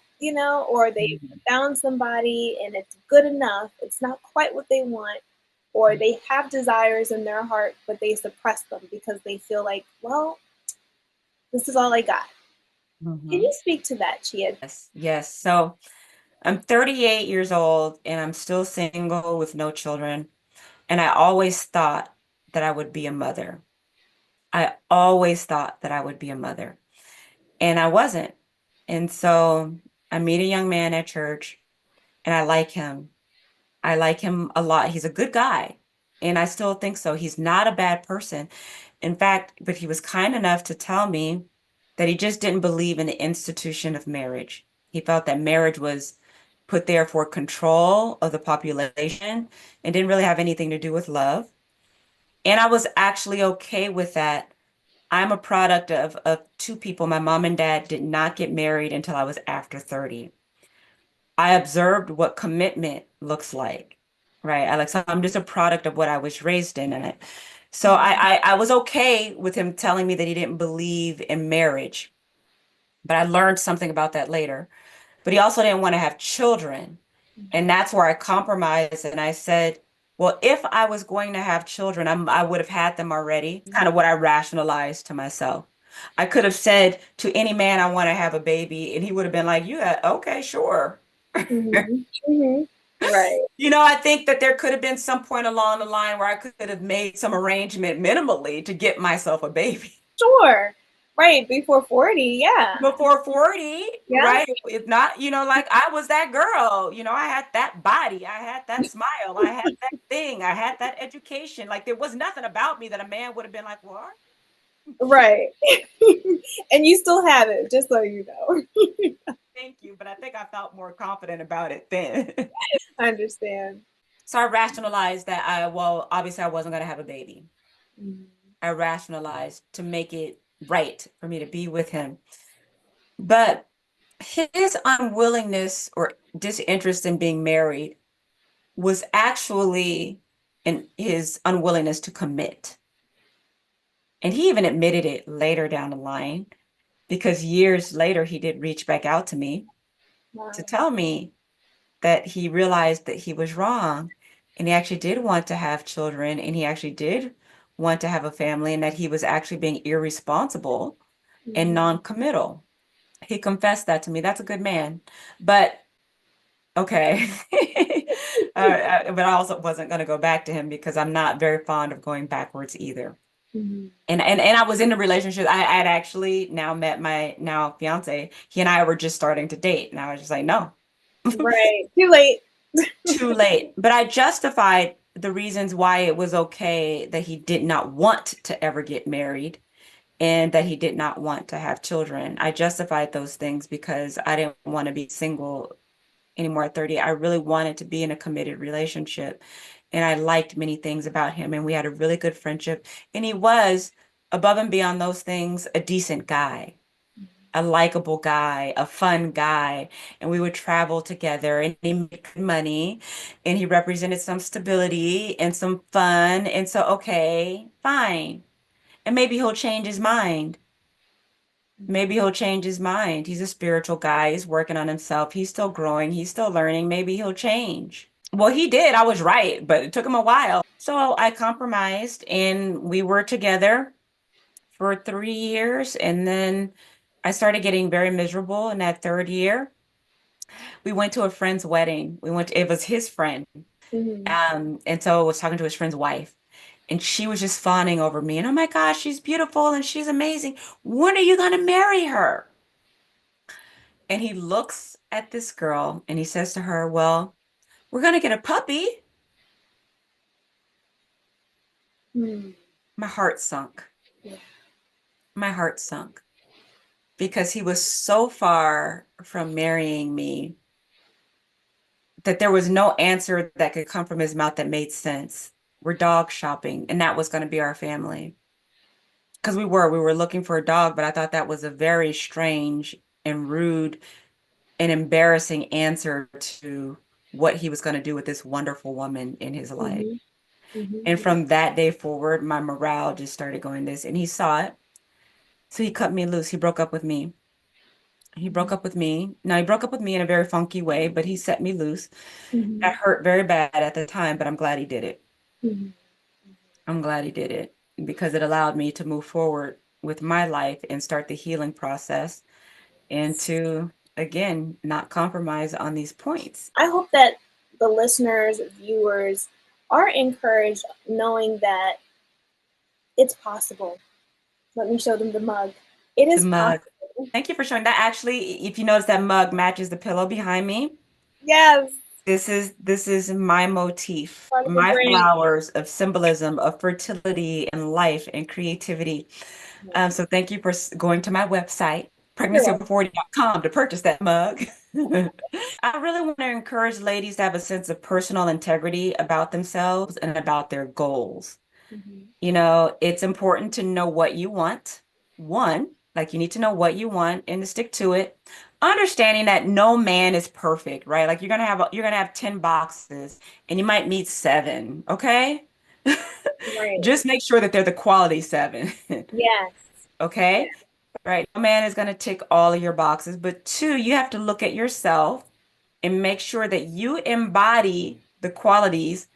or they found somebody and it's good enough. It's not quite what they want. or they have desires in their heart, but they suppress them because they feel like, well, this is all I got. Can you Mhm. speak to that, Ch-a? Yes, yes. So I'm 38 years old and I'm still single with no children. And I always thought that I would be a mother. I always thought that I would be a mother, and I wasn't. And so I meet a young man at church and I like him. I like him a lot. He's a good guy. And I still think so. He's not a bad person. In fact, but he was kind enough to tell me that he just didn't believe in the institution of marriage. He felt that marriage was put there for control of the population and didn't really have anything to do with love. And I was actually okay with that. I'm a product of two people. My mom and dad did not get married until I was after 30. I observed what commitment looks like, right? So I'm just a product of what I was raised in it. So I was okay with him telling me that he didn't believe in marriage, but I learned something about that later. But he also didn't want to have children. And that's where I compromised and I said, well, if I was going to have children, I would have had them already. Kind of what I rationalized to myself. I could have said to any man, I want to have a baby, and he would have been like, yeah, okay, sure. Mm-hmm. Mm-hmm. Right. I think that there could have been some point along the line where I could have made some arrangement minimally to get myself a baby Sure. Right. Before 40. Yeah. before 40, Yeah. right? If not, like I was that girl, I had that body, I had that smile, I had that thing, I had that education. Like there was nothing about me that a man would have been like, what? Right. And you still have it, just so you know. Thank you. But I think I felt more confident about it then. I understand. So I rationalized that well, obviously I wasn't going to have a baby. Mm-hmm. I rationalized to make it right for me to be with him. But his unwillingness or disinterest in being married was actually in his unwillingness to commit. And he even admitted it later down the line because years later he did reach back out to me to Wow. tell me that he realized that he was wrong and he actually did want to have children and he actually did want to have a family and that he was actually being irresponsible and Mm-hmm. non-committal. He confessed that to me. That's a good man. But okay. But I also wasn't going to go back to him because I'm not very fond of going backwards either. Mm-hmm. And I was in a relationship. I had actually now met my now fiance. He and I were just starting to date. And I was just like, no, Right. Too late. too late. But I justified the reasons why it was okay that he did not want to ever get married and that he did not want to have children. I justified those things because I didn't want to be single anymore at 30. I really wanted to be in a committed relationship. And I liked many things about him. And we had a really good friendship. And he was, above and beyond those things, a decent guy, a likable guy, a fun guy. And we would travel together and he made good money and he represented some stability and some fun. And so, okay, fine. And maybe he'll change his mind. Maybe he'll change his mind. He's a spiritual guy. He's working on himself. He's still growing. He's still learning. Maybe he'll change. Well, he did. I was right, but it took him a while. So I compromised and we were together for 3 years. And then I started getting very miserable in that third year. We went to a friend's wedding. It was his friend. Mm-hmm. And so I was talking to his friend's wife. And she was just fawning over me. And oh my gosh, she's beautiful and she's amazing. When are you going to marry her? And he looks at this girl and he says to her, well, we're going to get a puppy. Mm-hmm. My heart sunk. Yeah. My heart sunk because he was so far from marrying me that there was no answer that could come from his mouth that made sense. We're dog shopping, and that was going to be our family. Because we were looking for a dog, but I thought that was a very strange and rude and embarrassing answer to what he was going to do with this wonderful woman in his life. Mm-hmm. And Mm-hmm. from that day forward, my morale just started going this, and he saw it. So he cut me loose. He broke up with me. He broke up with me. Now, he broke up with me in a very funky way, but he set me loose. Mm-hmm. That hurt very bad at the time, but I'm glad he did it. Mhm. I'm glad he did it because it allowed me to move forward with my life and start the healing process and to, again, not compromise on these points. I hope that the listeners, viewers are encouraged knowing that it's possible. Let me show them the mug. It The is mug. possible. Thank you for showing that. Actually, if you notice, that mug matches the pillow behind me. Yes, This is my motif, part of the my brain. flowers of symbolism of fertility and life and creativity. So thank you for going to my website, You're welcome. pregnancy40.com, to purchase that mug. I really want to encourage ladies to have a sense of personal integrity about themselves and about their goals. Mhm. You know, it's important to know what you want. One, like you need to know what you want and to stick to it. Understanding that no man is perfect, right? Like you're gonna have 10 boxes and you might meet seven, okay? Right. Just make sure that they're the quality seven, Yes. okay? Right. No man is gonna tick all of your boxes, but two, you have to look at yourself and make sure that you embody the qualities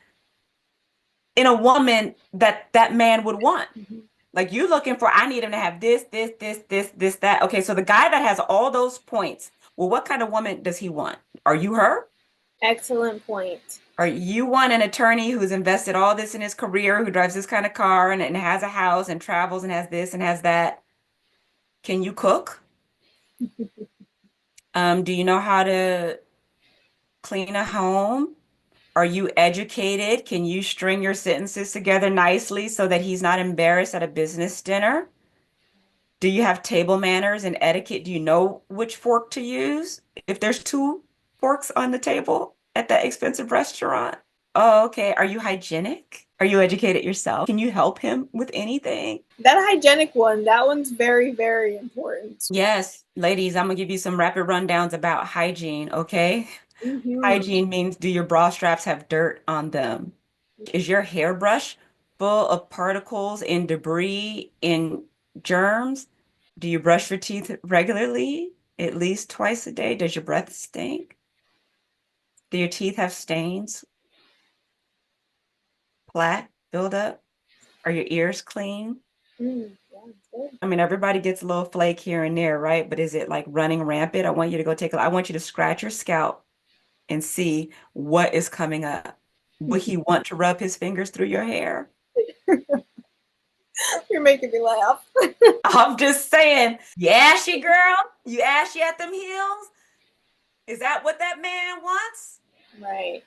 in a woman that that man would want. Mhm. Like you looking for, I need him to have this, that. Okay, so the guy that has all those points, well, what kind of woman does he want? Are you her? Excellent point. Or you want an attorney who's invested all this in his career, who drives this kind of car and has a house and travels and has this and has that? Can you cook? Do you know how to clean a home? Are you educated? Can you string your sentences together nicely so that he's not embarrassed at a business dinner? Do you have table manners and etiquette? Do you know which fork to use if there's two forks on the table at that expensive restaurant? Oh, okay. Are you hygienic? Are you educated yourself? Can you help him with anything? That hygienic one, that one's very, very important. Yes, ladies, I'm gonna give you some rapid rundowns about hygiene, okay? Hmm. Hygiene means, do your bra straps have dirt on them? Is your hairbrush full of particles and debris and germs? Do you brush your teeth regularly, at least twice a day? Does your breath stink? Do your teeth have stains, plaque, buildup? Are your ears clean? Yeah, it's good. I mean, everybody gets a little flake here and there, right? But is it like running rampant? I want you to scratch your scalp and see what is coming up. Would he want to rub his fingers through your hair? You're making me laugh. I'm just saying, you ashy girl, you ashy at them heels. Is that what that man wants? Right.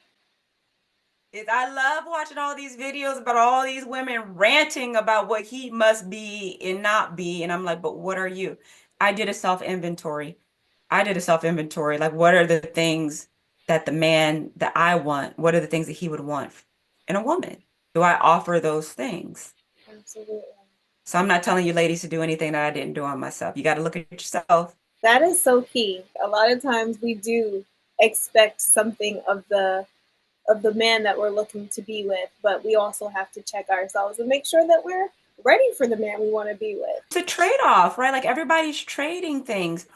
I love watching all these videos about all these women ranting about what he must be and not be. And I'm like, but what are you? I did a self inventory. I did a self inventory. Like, what are the things that the man that I want, what are the things that he would want in a woman? Do I offer those things? Absolutely. So I'm not telling you ladies to do anything that I didn't do on myself. You got to look at yourself. That is so key. A lot of times we do expect something of the man that we're looking to be with, but we also have to check ourselves and make sure that we're ready for the man we want to be with. It's a trade-off, right? Like everybody's trading things.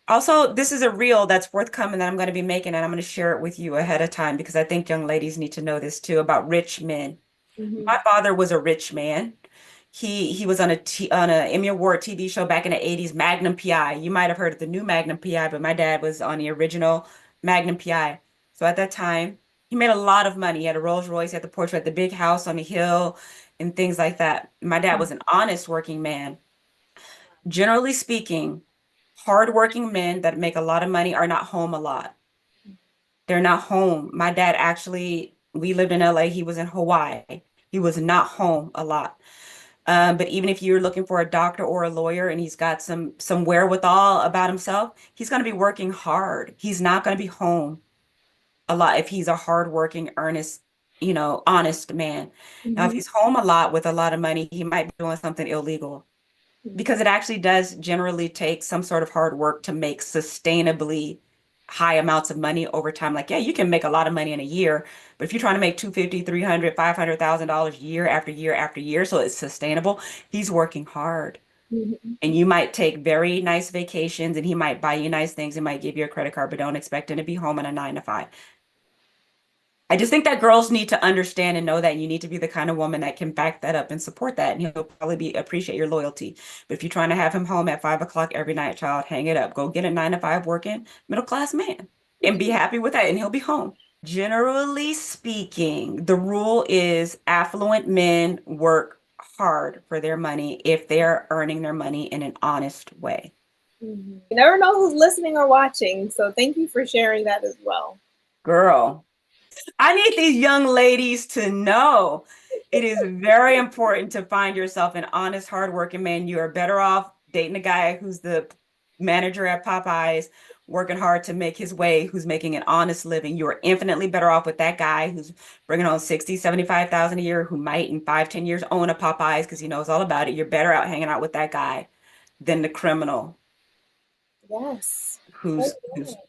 Also, this is a reel that's forthcoming that I'm going to be making, and I'm going to share it with you ahead of time because I think young ladies need to know this too about rich men. Hmm. My father was a rich man. He was on a Emmy Award TV show back in the 80s, Magnum PI. You might have heard of the new Magnum PI, but my dad was on the original Magnum PI. So at that time, he made a lot of money. He had a Rolls Royce, he had the Porsche, he had the big house on the hill, and things like that. My dad was an honest working man. Generally speaking, hardworking men that make a lot of money are not home a lot. They're not home. My dad actually, we lived in LA, he was in Hawaii. He was not home a lot. But even if you're looking for a doctor or a lawyer and he's got some wherewithal about himself, he's going to be working hard. He's not going to be home a lot if he's a hardworking, earnest, honest man. Now, if Hmm. he's home a lot with a lot of money, he might be doing something illegal because it actually does generally take some sort of hard work to make sustainably high amounts of money over time. Like, yeah, you can make a lot of money in a year, but if you're trying to make 250, 300, $500,000 year after year after year, so it's sustainable, he's working hard. Hmm. And you might take very nice vacations and he might buy you nice things. He might give you a credit card, but don't expect him to be home in a 9 to 5. I just think that girls need to understand and know that you need to be the kind of woman that can back that up and support that. And he'll probably appreciate your loyalty. But if you're trying to have him home at 5 o'clock every night, child, hang it up. Go get a 9 to 5 working middle class man and be happy with that, and he'll be home. Generally speaking, the rule is affluent men work hard for their money if they're earning their money in an honest way. You never know who's listening or watching, so thank you for sharing that as well. Girl, I need these young ladies to know it is very important to find yourself an honest, hardworking man. You are better off dating a guy who's the manager at Popeyes, working hard to make his way, who's making an honest living. You are infinitely better off with that guy who's bringing home 60, 75,000 a year, who might in 5, 10 years own a Popeyes because he knows all about it. You're better out hanging out with that guy than the criminal Yes. who's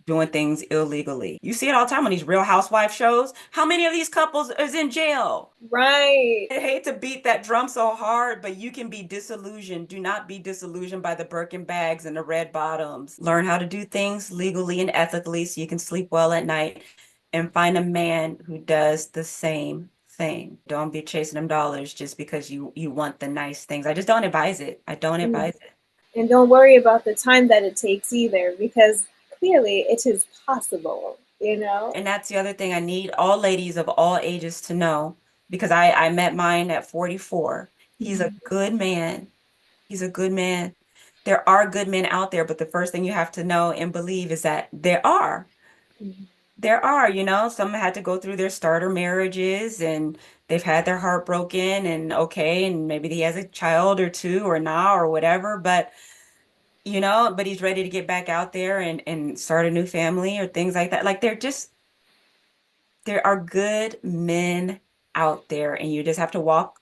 doing things illegally. You see it all the time on these Real Housewife shows. How many of these couples is in jail? Right. I hate to beat that drum so hard, but you can be disillusioned. Do not be disillusioned by the Birkin bags and the red bottoms. Learn how to do things legally and ethically so you can sleep well at night, and find a man who does the same thing. Don't be chasing them dollars just because you want the nice things. I just don't advise it. I don't advise it. And don't worry about the time that it takes either, because clearly it is possible, you know? And that's the other thing I need all ladies of all ages to know, because I met mine at 44. He's a good man. He's a good man. There are good men out there, but the first thing you have to know and believe is that there are. There are, some had to go through their starter marriages and they've had their heart broken, and okay, and maybe he has a child or two or not or whatever, but but he's ready to get back out there and start a new family or things like that. Like there are good men out there, and you just have to walk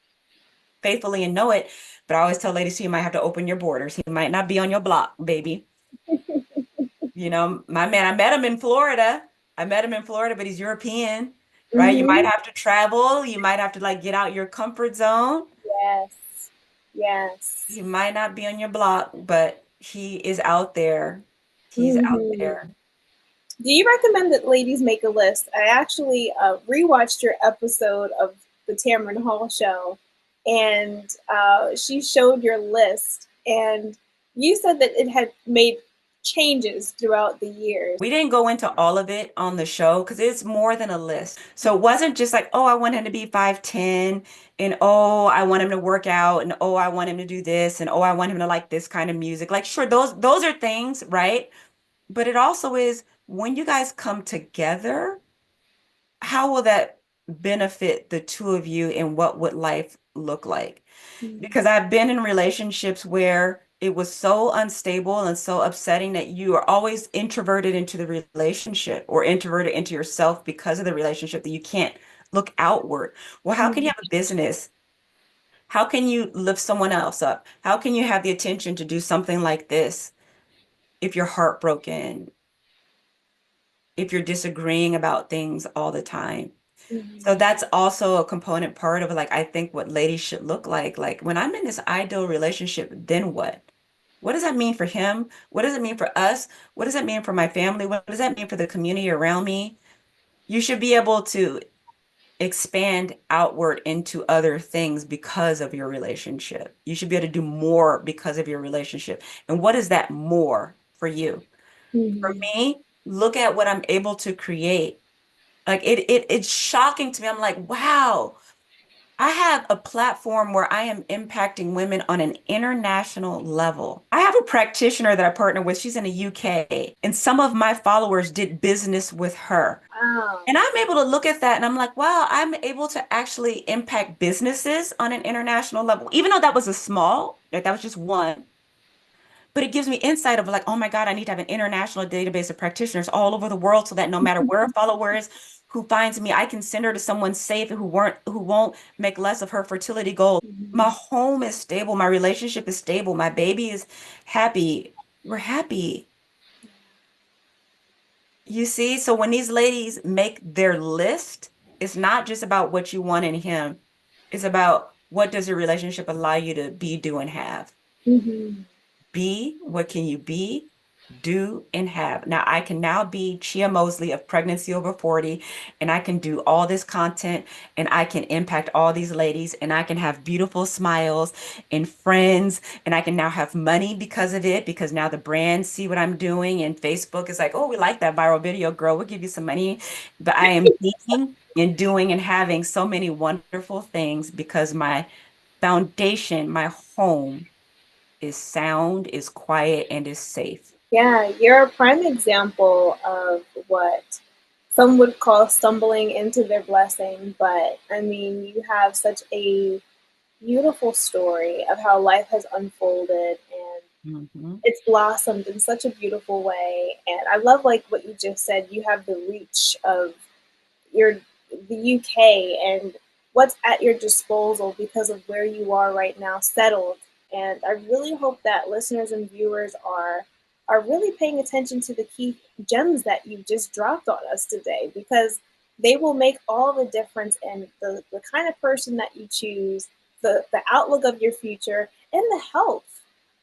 faithfully and know it. But I always tell ladies, you might have to open your borders. He might not be on your block, baby. My man, I met him in Florida. But he's European, right? You might have to travel. You might have to like get out your comfort zone. Yes. Yes. He might not be on your block, but he is out there. He's out there. Do you recommend that ladies make a list? I actually rewatched your episode of the Tamron Hall show, and she showed your list, and you said that it had made changes throughout the years. We didn't go into all of it on the show because it's more than a list. So it wasn't just like, oh, I want him to be 5'10", and oh, I want him to work out, and oh, I want him to do this, and oh, I want him to like this kind of music. Like, sure, those are things, right? But it also is, when you guys come together, how will that benefit the two of you, and what would life look like? Because I've been in relationships where it was so unstable and so upsetting that you are always introverted into the relationship or introverted into yourself because of the relationship, that you can't look outward. Well, how can you have a business? How can you lift someone else up? How can you have the attention to do something like this if you're heartbroken, if you're disagreeing about things all the time? So that's also a component part of like, I think what ladies should look like. Like, when I'm in this ideal relationship, then what? What does that mean for him? What does it mean for us? What does that mean for my family? What does that mean for the community around me? You should be able to expand outward into other things because of your relationship. You should be able to do more because of your relationship. And what is that more for you? For me, look at what I'm able to create. Like it's shocking to me. I'm like, wow, I have a platform where I am impacting women on an international level. I have a practitioner that I partner with. She's in the UK, and some of my followers did business with her. Wow. And I'm able to look at that and I'm like, wow, I'm able to actually impact businesses on an international level, even though that was that was just one. But it gives me insight of like, oh my God, I need to have an international database of practitioners all over the world, so that no matter where a follower is who finds me, I can send her to someone safe who won't make less of her fertility goals. My home is stable. My relationship is stable. My baby is happy. We're happy. You see? So when these ladies make their list, it's not just about what you want in him. It's about, what does your relationship allow you to be, do, and have? Be, what can you be? do and have. Now I can now be Ch-a Mosley of Pregnancy Over 40, and I can do all this content, and I can impact all these ladies, and I can have beautiful smiles and friends, and I can now have money because of it, because now the brands see what I'm doing, and Facebook is like, oh, we like that viral video, girl, we'll give you some money. But I am being and doing and having so many wonderful things because my foundation, my home is sound, is quiet, and is safe. Yeah, you're a prime example of what some would call stumbling into their blessing, but I mean, you have such a beautiful story of how life has unfolded and Hmm. it's blossomed in such a beautiful way. And I love like what you just said, you have the reach of your the UK and what's at your disposal because of where you are right now settled. And I really hope that listeners and viewers are really paying attention to the key gems that you just dropped on us today because they will make all the difference in the kind of person that you choose, the outlook of your future, and the health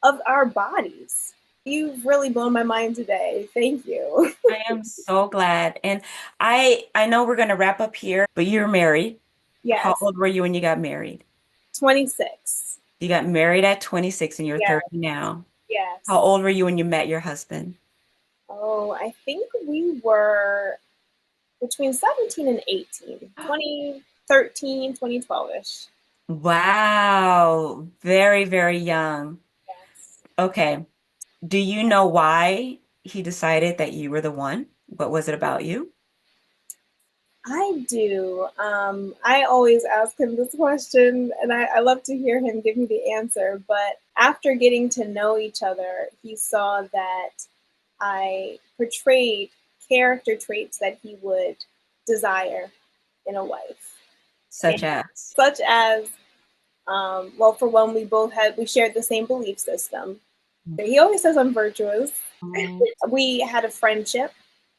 of our bodies. You've really blown my mind today. Thank you. I am so glad. And I know we're going to wrap up here, but you're married. How Yes, old were you when you got married? 26. You got married at 26 and you're Yeah, 30 now. How yes. old were you when you met your husband? Oh, I think we were between 17 and 18, 2013, 2012-ish. Wow, very, very young. Yes. Okay. Do you know why he decided that you were the one? What was it about you? I do. I always ask him this question, and I love to hear him give me the answer. But after getting to know each other, he saw that I portrayed character traits that he would desire in a wife, Such and as. such as well, for one, we shared the same belief system. He always says I'm virtuous. Mhm. We had a friendship.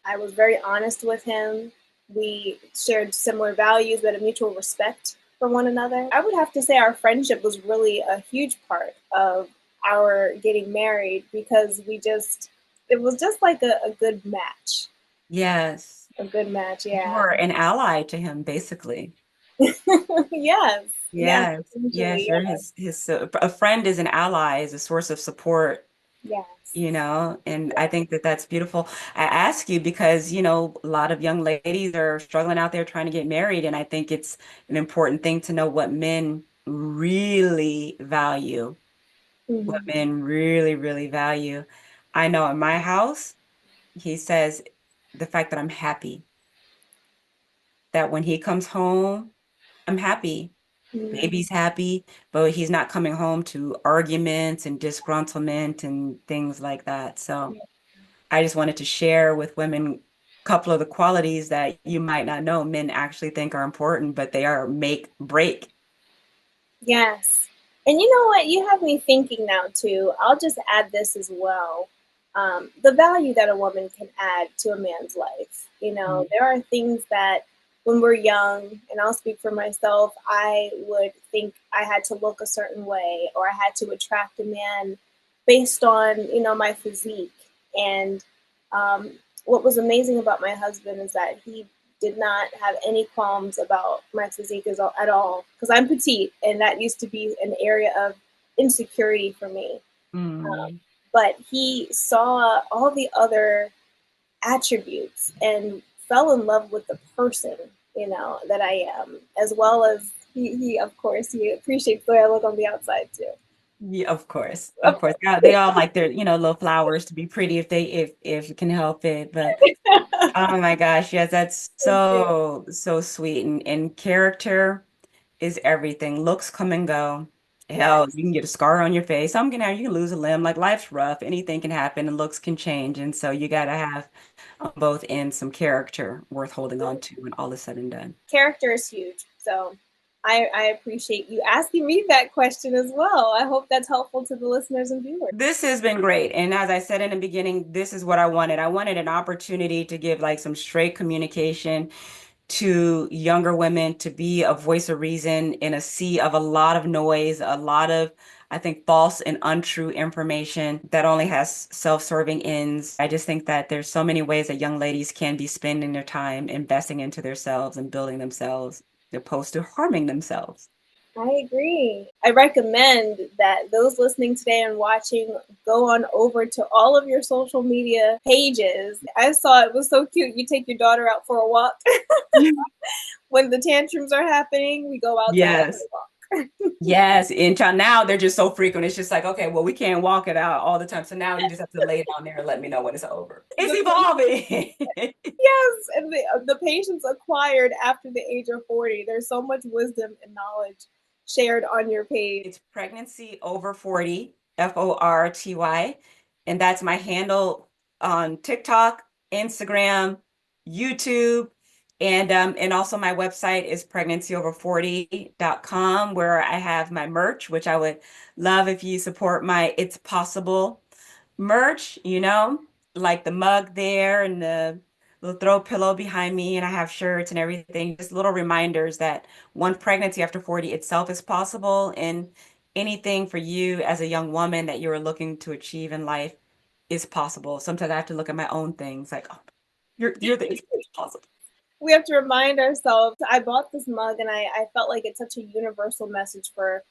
I was very honest with him. We shared similar values, but a mutual respect for one another. I would have to say our friendship was really a huge part of our getting married because it was just like a good match. Yes. A good match, You yeah. were an ally to him, basically. Yes, yes, Yes. Yes, essentially, you're yes, his a friend is an ally, is a source of support, yes. and I think that that's beautiful. I ask you because, a lot of young ladies are struggling out there trying to get married, and I think it's an important thing to know what men really value, what Mhm. men really, really value. I know in my house, he says the fact that I'm happy, that when he comes home, I'm happy. Mhm. Baby's happy, but he's not coming home to arguments and disgruntlement and things like that. So I just wanted to share with women a couple of the qualities that you might not know men actually think are important, but they are make break. Yes. And you know what? You have me thinking now, too. I'll just add this as well. The value that a woman can add to a man's life. You know, Mhm. there are things that when we're young, and I'll speak for myself, I would think I had to look a certain way or I had to attract a man based on, my physique. And um, what was amazing about my husband is that he did not have any qualms about my physique at all because I'm petite and that used to be an area of insecurity for me. Mm. But he saw all the other attributes and fell in love with the person, that I am, as well as he of course, he appreciates the way I look on the outside too. Yeah, of course. Of course. Yeah, they all like their, little flowers to be pretty if it can help it. But oh my gosh, yes, that's Thank you. so, so sweet. And character is everything. Looks come and go. Hell, Yes. you can get a scar on your face. You can lose a limb. Like life's rough. Anything can happen and looks can change. And so you got to have on both ends some character worth holding on to when all is said and done. Character is huge. So I appreciate you asking me that question as well. I hope that's helpful to the listeners and viewers. This has been great. And as I said in the beginning, this is what I wanted. I wanted an opportunity to give like some straight communication to younger women to be a voice of reason in a sea of a lot of noise, a lot of, I think, false and untrue information that only has self-serving ends. I just think that there's so many ways that young ladies can be spending their time investing into themselves and building themselves, opposed to harming themselves. I agree. I recommend that those listening today and watching go on over to all of your social media pages. I saw it was so cute. You take your daughter out for a walk. When the tantrums are happening, we go outside for Yes. a walk. Yes, and now they're just so frequent. It's just like, okay, well, we can't walk it out all the time. So now you just have to lay down there and let me know when it's over. It's evolving. Yes, and the patience acquired after the age of 40. There's so much wisdom and knowledge shared on your page. It's Pregnancy Over 40, FORTY. And that's my handle on TikTok, Instagram, YouTube. And also my website is pregnancyover40.com, where I have my merch, which I would love if you support my It's Possible merch, like the mug there and the little throw pillow behind me, and I have shirts and everything, just little reminders that one pregnancy after 40 itself is possible, and anything for you as a young woman that you're looking to achieve in life is possible. Sometimes I have to look at my own things like, oh, you're the it's possible. We have to remind ourselves. I bought this mug and I felt like it's such a universal message for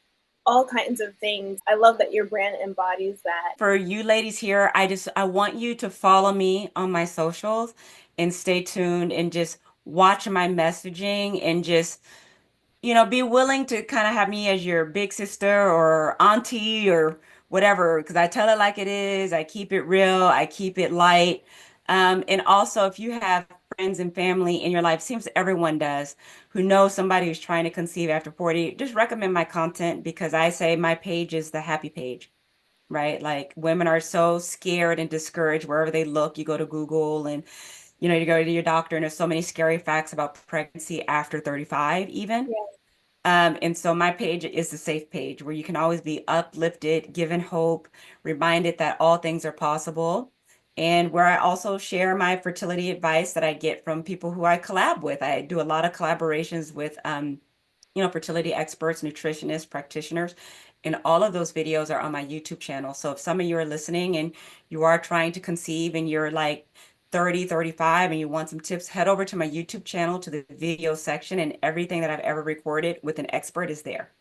all kinds of things. I love that your brand embodies that. For you ladies here, I want you to follow me on my socials and stay tuned and just watch my messaging and just be willing to kind of have me as your big sister or auntie or whatever, because I tell it like it is. I keep it real. I keep it light. And also, if you have friends and family in your life, seems everyone does, who knows somebody who's trying to conceive after 40, just recommend my content, because I say my page is the happy page, right? Like, women are so scared and discouraged wherever they look. You go to Google and you go to your doctor, and there's so many scary facts about pregnancy after 35 even. Yeah. And so my page is the safe page where you can always be uplifted, given hope, reminded that all things are possible, and where I also share my fertility advice that I get from people who I collab with. I do a lot of collaborations with fertility experts, nutritionists, practitioners, and all of those videos are on my YouTube channel. So if some of you are listening and you are trying to conceive and you're like 30, 35, and you want some tips, head over to my YouTube channel to the video section, and everything that I've ever recorded with an expert is there.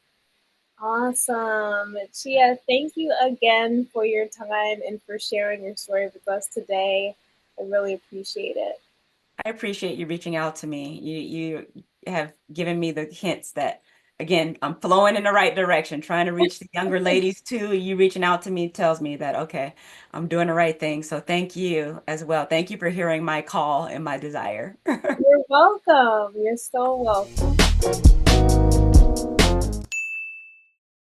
Awesome. Ch-a, thank you again for your time and for sharing your story with us today. I really appreciate it. I appreciate you reaching out to me. You have given me the hints that, again, I'm flowing in the right direction, trying to reach the younger ladies too. You reaching out to me tells me that, okay, I'm doing the right thing. So thank you as well. Thank you for hearing my call and my desire. You're welcome. You're so welcome.